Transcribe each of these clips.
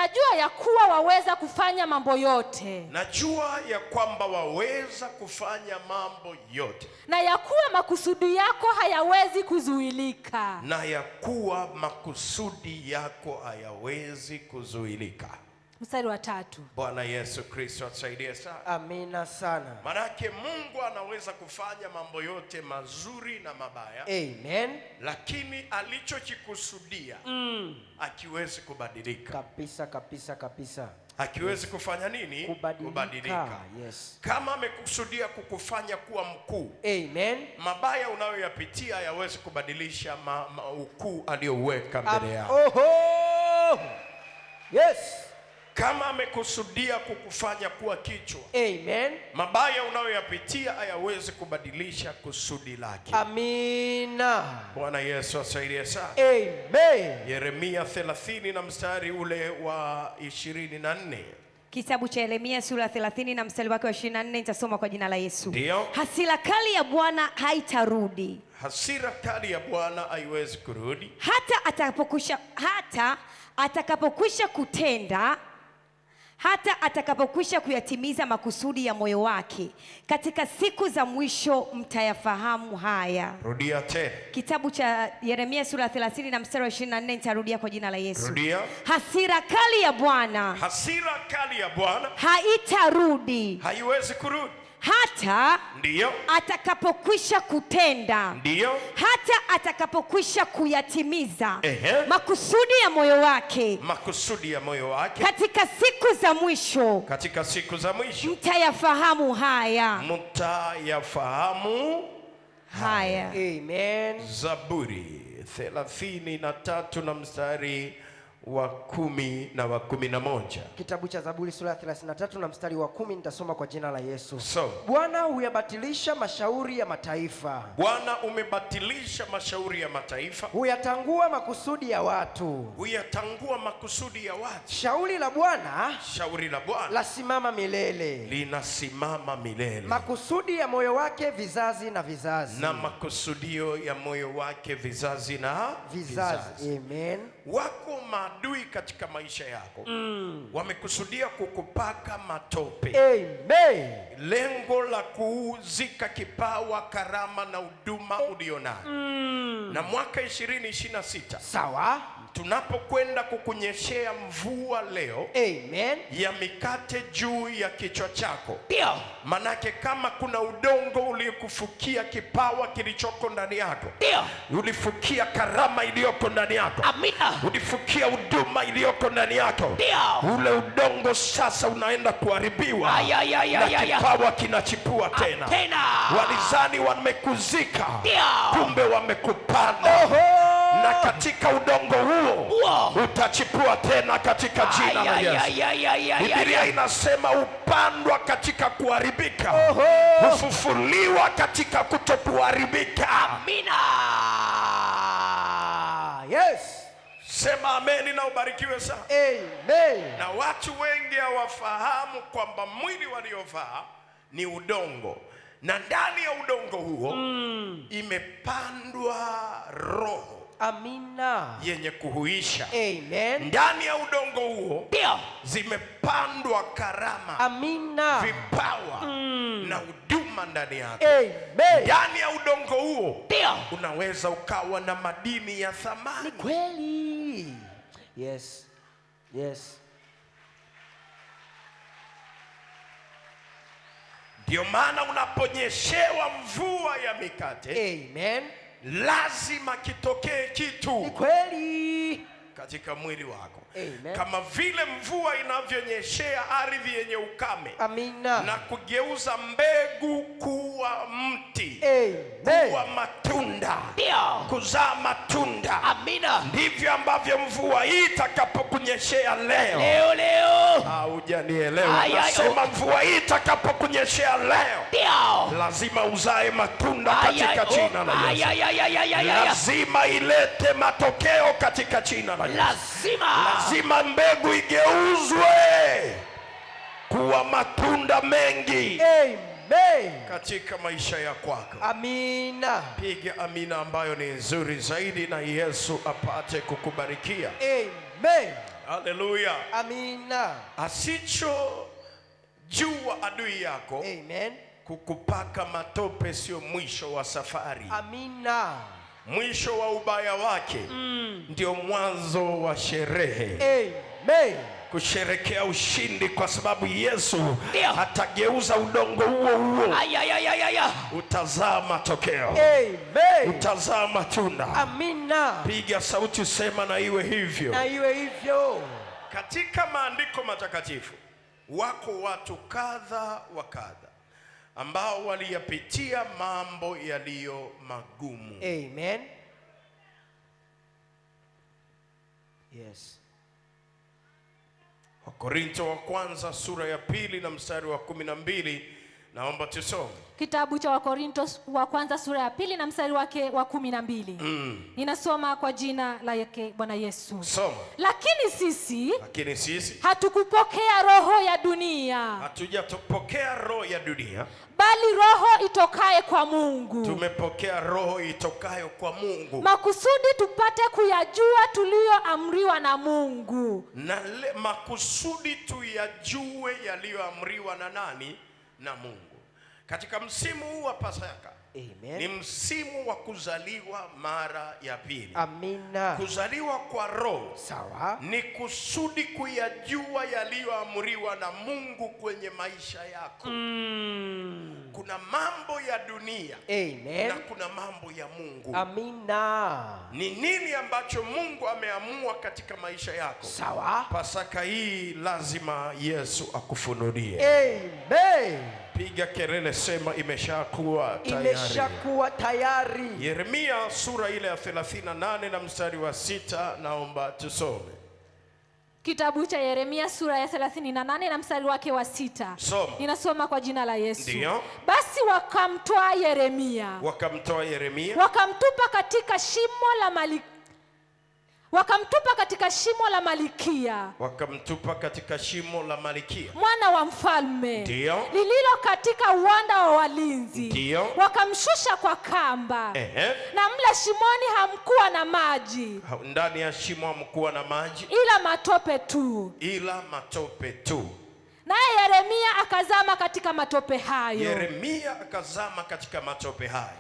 najua ya kuwa waweza kufanya mambo yote. Najua ya kwamba waweza kufanya mambo yote. Na ya kuwa makusudi yako hayawezi kuzuilika. Na ya kuwa makusudi yako hayawezi kuzuilika. Mstari wa 3. Bwana Yesu Kristo atusaidie sana. Amina sana. Manake Mungu anaweza kufanya mambo yote mazuri na mabaya. Amen. Lakini alichokikusudia akiwezi kubadilika. Kabisa kabisa kabisa. Akiwezi kufanya nini? Kubadilika. Yes. Kama amekusudia kukufanya kuwa mkuu. Amen. Mabaya unayoyapitia hayawezi kubadilisha ukuu aliyouweka mbele yako. Oho. Yes. Kama amekusudia kukufanya kuwa kichwa. Amen. Mabaya unayoyapitia hayawezi kubadilisha kusudi lake. Amina. Bwana Yesu asaidie sana. Amen. Yeremia 30 na mstari ule wa 24. Kitabu cha Yeremia sura 30 na mstari wake wa 24 nitasoma kwa jina la Yesu. Ndio. Hasira kali ya Bwana haitarudi. Hasira kali ya Bwana haiwezi kurudi. Hata atakapokwisha kutenda, hata atakapokwisha kuyatimiza makusudi ya moyo wake. Katika siku za mwisho mtayafahamu haya. Rudia tena. Kitabu cha Yeremia sura 30 na mstari wa 24 nitarudia kwa jina la Yesu. Rudia. Hasira kali ya Bwana. Hasira kali ya Bwana haitarudi. haiwezi kurudi. Hata ndio atakapokwisha kutenda, ndio hata atakapokwisha kuyatimiza makusudi ya moyo wake, makusudi ya moyo wake katika siku za mwisho, katika siku za mwisho mtayafahamu haya. Mtayafahamu haya. Amen. Zaburi 33 na mstari wa 10 na wa 11. Kitabu cha Zaburi sura 33 na mstari wa 10 nitasoma kwa jina la Yesu. Bwana huyabatilisha mashauri ya mataifa. Bwana umebatilisha mashauri ya mataifa. Huyatangua makusudi ya watu. Huyatangua makusudi ya watu. Shauri la Bwana lasimama milele. Linasimama milele. Makusudi ya moyo wake vizazi na vizazi. Na makusudio ya moyo wake vizazi na vizazi. Amen. Wako maadui katika maisha yako. Wamekusudia kukupaka matope. Amen. Lengo la kuuzika kipawa, karama na huduma ulionayo. Na mwaka 2026 sawa, tunapokwenda kukunyeshea mvua leo, amen, ya mikate juu ya kichwa chako. Ndio. Manake kama kuna udongo uliokufukia kipawa kilichoko ndani yako. Ndio. Ulifukia karama iliyoko ndani yako. Amina. Ulifukia huduma iliyoko ndani yako. Ndio. Ule udongo sasa unaenda kuharibiwa. Na kipawa kinachipua tena. Walizani wamekuzika. Ndio. Kumbe wamekupanda. Na katika udongo huo utachipua tena katika jina la Yesu. Biblia inasema upandwa katika kuharibika, ufufuliwa katika kutokuharibika. Amina. Yes. Sema ameni na ubarikiwe sana. Amen. Na watu wengi hawafahamu kwamba mwili waliovaa ni udongo, na ndani ya udongo huo imepandwa roho. Amina. Yenye kuhuisha. Amen. Ndani ya udongo huo ndio zimepandwa karama. Amina. Vipawa na huduma ndani yako. Amen. Ndani ya udongo huo ndio unaweza ukawa na madini ya thamani. Ni kweli. Yes. Yes. Ndio maana unaponyeshewa mvua ya mikate, amen, lazima kitokee kitu. Ni kweli. Katika mwili wako. Amen. Kama vile mvua inavyonyeshea ardhi yenye ukame. Amina. Na kugeuza mbegu kuwa mti. Amen. Kuwa matunda. Ndio. Kuzaa matunda. Amina. Ndivyo ambavyo mvua hii itakapokunyeshea leo. Leo. Hujanielewa. Nasema mvua hii itakapokunyeshea leo. Ndio. Lazima uzae matunda katika jina la Yesu. Lazima ilete matokeo katika jina la Yesu. Lazima mbegu igeuzwe kuwa matunda mengi. Amen. Katika maisha ya kwako. Amina. Piga amina ambayo ni nzuri zaidi, na Yesu apate kukubarikia. Amen. Haleluya. Amina. Asicho jua adui yako, Amen. kukupaka matope sio mwisho wa safari. Amina. Mwisho wa ubaya wake ndio mwanzo wa sherehe. Amen. Kusherekea ushindi, kwa sababu Yesu atageuza udongo huo huo. Utazaa matokeo. Amen. Utazaa matunda. Amina. Piga sauti, sema na iwe hivyo. Na iwe hivyo. Katika maandiko matakatifu wako watu kadha wa kadha ambao waliyapitia mambo yaliyo magumu. Amen. Yes. Wakorintho wa kwanza sura ya 2 na mstari wa 12, naomba tusome. Kitabu cha Wakorinto wa kwanza sura ya 2 na mstari wake wa 12. Ninasoma kwa jina la yake Bwana Yesu. Soma. Lakini sisi hatukupokea roho ya dunia. Hatujapokea roho ya dunia, bali roho itokaye kwa Mungu. Tumepokea roho itokayo kwa Mungu, makusudi tupate kuyajua tuliyoamriwa na Mungu. Na makusudi tuyajue yaliyoamriwa na nani? Na Mungu. Katika msimu huu wa Pasaka, Amen, ni msimu wa kuzaliwa mara ya pili. Amina. Kuzaliwa kwa roho, sawa, ni kusudi kuyajua yaliyoamriwa na Mungu kwenye maisha yako. Kuna mambo ya dunia, Amen, na kuna mambo ya Mungu. Amina. Ni nini ambacho Mungu ameamua katika maisha yako? Sawa. Pasaka hii lazima Yesu akufunulie. Amen. Piga kelele, sema imeshakuwa tayari. Imeshakuwa tayari. Yeremia sura ile ya 38 na mstari wa 6, naomba tusome. Kitabu cha Yeremia sura ya 38 na mstari wake wa 6. Soma. Ninasoma kwa jina la Yesu. Ndio. Basi wakamtoa Yeremia, wakamtupa katika shimo la Malikia, mwana wa mfalme, Ndio. lililo katika uwanda wa walinzi. Ndio. Wakamshusha kwa kamba. Na mle shimoni hamkuwa na maji, ndani ya shimo hamkuwa na maji, ila matope tu. Naye Yeremia akazama katika matope hayo.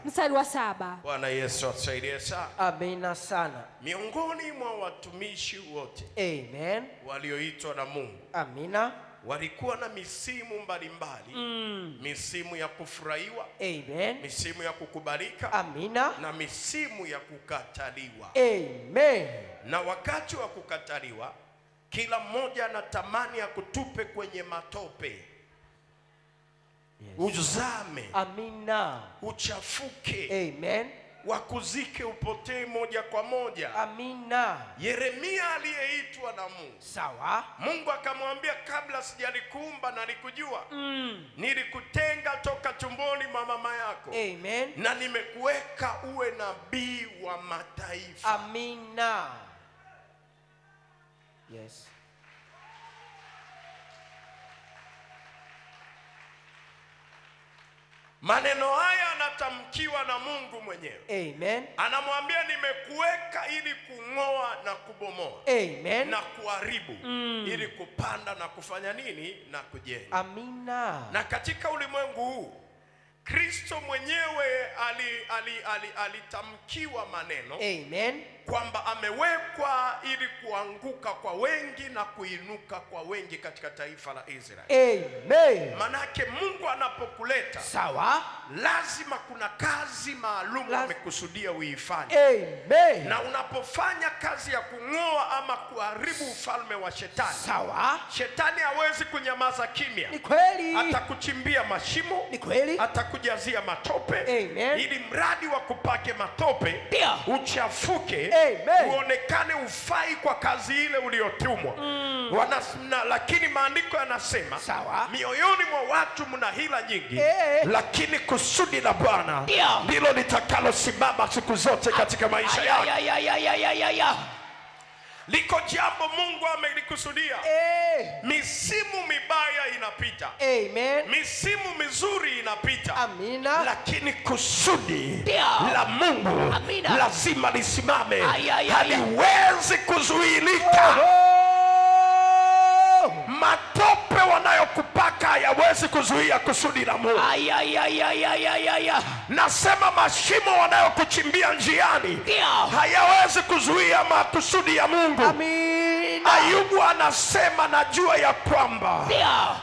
Mstari wa 7. Bwana Yesu atusaidie sana. Amina sana. Miongoni mwa watumishi wote, Amen, walioitwa na Mungu, Amina, walikuwa na misimu mbalimbali. Misimu ya kufurahiwa, Amen, misimu ya kukubalika, Amina, na misimu ya kukataliwa. Amen. Na wakati wa kukataliwa, kila mmoja anatamani ya kutupe kwenye matope. Yes. Uzame. Amina. Uchafuke. Amen. Wakuzike, upotee moja kwa moja. Amina. Yeremia aliyeitwa na Mungu, sawa, Mungu akamwambia, kabla sijalikuumba nalikujua. Nilikutenga toka tumboni mwa mama yako. Amen. Na nimekuweka uwe nabii wa mataifa. Amina. Yes. Maneno haya anatamkiwa na Mungu mwenyewe. Amen. Anamwambia, nimekuweka ili kung'oa na kubomoa. Amen. Na kuharibu, ili kupanda na kufanya nini? Na kujenga. Amina. Na katika ulimwengu huu Kristo mwenyewe alitamkiwa maneno. Amen. Kwamba amewekwa ili kuanguka kwa wengi na kuinuka kwa wengi katika taifa la Israeli. Amen. Manake Mungu anapokuleta, sawa, lazima kuna kazi maalum amekusudia uifanye. Amen. Na unapofanya kazi ya kung'oa ama kuharibu ufalme wa shetani, sawa, shetani hawezi kunyamaza kimya. Ni kweli. Atakuchimbia mashimo. Ni kweli. Atakujazia matope. Amen. Ili mradi wa kupake matope, uchafuke. Amen. Uonekane ufai kwa kazi ile uliotumwa. Lakini maandiko yanasema, sawa, mioyoni mwa watu mna hila nyingi, lakini kusudi la Bwana ndilo litakalosimama siku zote katika maisha yako. Liko jambo Mungu amelikusudia. Misimu mibaya inapita. Amen. Misimu mizuri inapita. Amina. Lakini kusudi la Mungu lazima lisimame. Haliwezi kuzuilika. Matope wanayokupaka hayawezi kuzuia kusudi la Mungu. Nasema mashimo wanayokuchimbia njiani hayawezi kuzuia makusudi ya Mungu. Amina. Ayubu anasema najua ya kwamba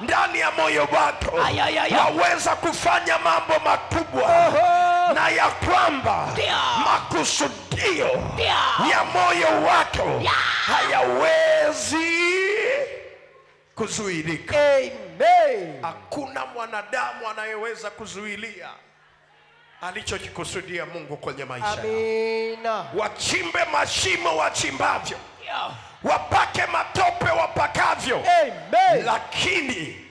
ndani ya moyo wako waweza kufanya mambo makubwa, na ya kwamba makusudio ya moyo wako hayawezi kuzuilika. Amen. Hakuna mwanadamu anayeweza kuzuilia alichokikusudia Mungu kwenye maisha yako. Amina. Wachimbe mashimo wachimbavyo, wapake matope wapakavyo, Amen. lakini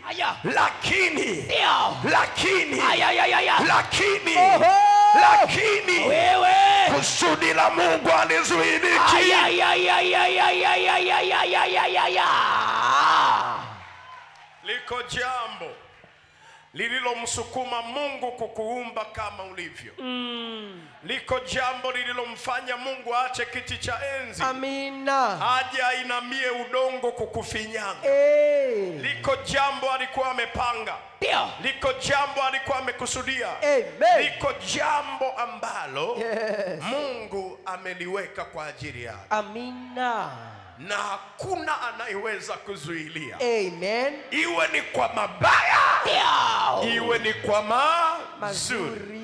kusudi la Mungu alizuiliki. Liko jambo lililomsukuma Mungu kukuumba kama ulivyo. Liko jambo lililomfanya Mungu aache kiti cha enzi. Amina. Aje ainamie udongo kukufinyanga. Liko jambo alikuwa amepanga. Liko jambo alikuwa amekusudia. Amen. Liko jambo ambalo Mungu ameliweka kwa ajili yako. Amina. Na hakuna anayeweza kuzuilia. Amen. Iwe ni kwa mabaya, iwe ni kwa mazuri.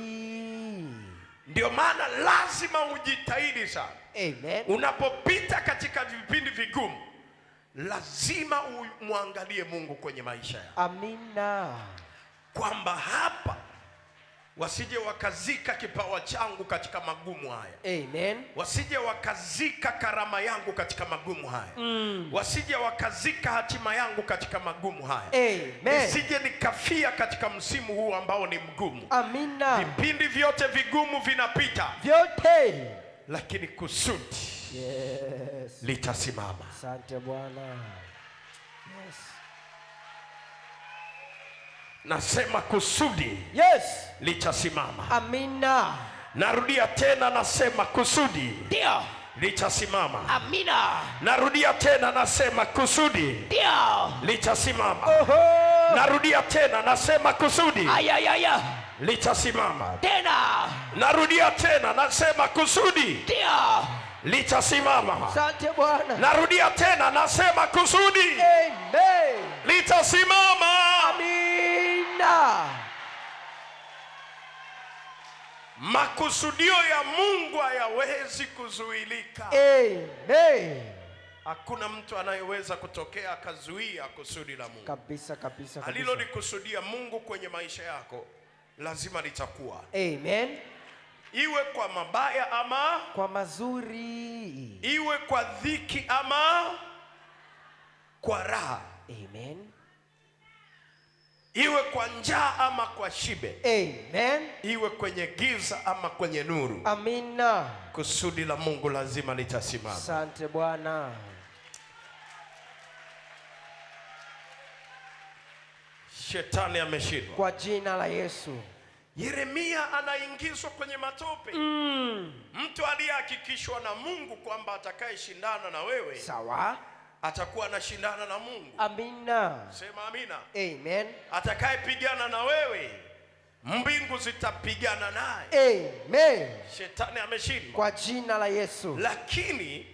Ndio maana lazima ujitahidi sana. Amen. Unapopita katika vipindi vigumu, lazima umwangalie Mungu kwenye maisha yako. Amina. Kwamba hapa wasije wakazika kipawa changu katika magumu haya. Amen. Wasije wakazika karama yangu katika magumu haya. Wasije wakazika hatima yangu katika magumu haya. Amen. Nisije nikafia katika msimu huu ambao ni mgumu. Amina. Vipindi vyote vigumu vinapita, Vyote. lakini kusudi litasimama. Asante Bwana. Yes. Nasema kusudi litasimama. Amina. Narudia tena, nasema kusudi litasimama. Amina. Narudia tena, nasema kusudi litasimama. Narudia tena, nasema kusudi litasimama. Narudia tena, nasema kusudi litasimama. Asante Bwana. Narudia tena, nasema kusudi Amen. litasimama. Amina. Makusudio ya Mungu hayawezi kuzuilika. Amen. Hakuna mtu anayeweza kutokea akazuia kusudi la Mungu. Kabisa kabisa kabisa. Alilolikusudia Mungu kwenye maisha yako lazima litakuwa. Amen. Iwe kwa mabaya ama kwa mazuri. Iwe kwa dhiki ama kwa raha. Amen. Iwe kwa njaa ama kwa shibe. Amen. Iwe kwenye giza ama kwenye nuru. Amina. Kusudi la Mungu lazima litasimama. Asante Bwana. Shetani ameshindwa kwa jina la Yesu. Yeremia anaingizwa kwenye matope. Mtu aliyehakikishwa na Mungu kwamba atakayeshindana na wewe sawa atakuwa anashindana na Mungu. Amina. Sema amina. Amen. Atakayepigana na wewe mbingu zitapigana naye. Amen. Shetani ameshindwa kwa jina la Yesu. Lakini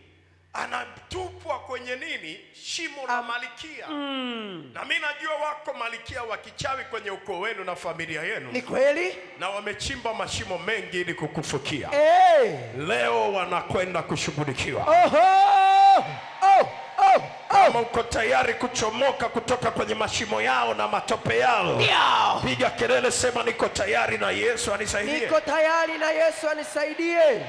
anatupwa kwenye nini? Shimo la malikia. Na mimi najua wako malikia wa kichawi kwenye ukoo wenu na familia yenu. Ni kweli? Na wamechimba mashimo mengi ili kukufukia. Leo wanakwenda kushughulikiwa. Kama uko tayari kuchomoka kutoka kwenye mashimo yao na matope yao, piga kelele, sema niko tayari na Yesu anisaidie. Niko tayari na Yesu anisaidie.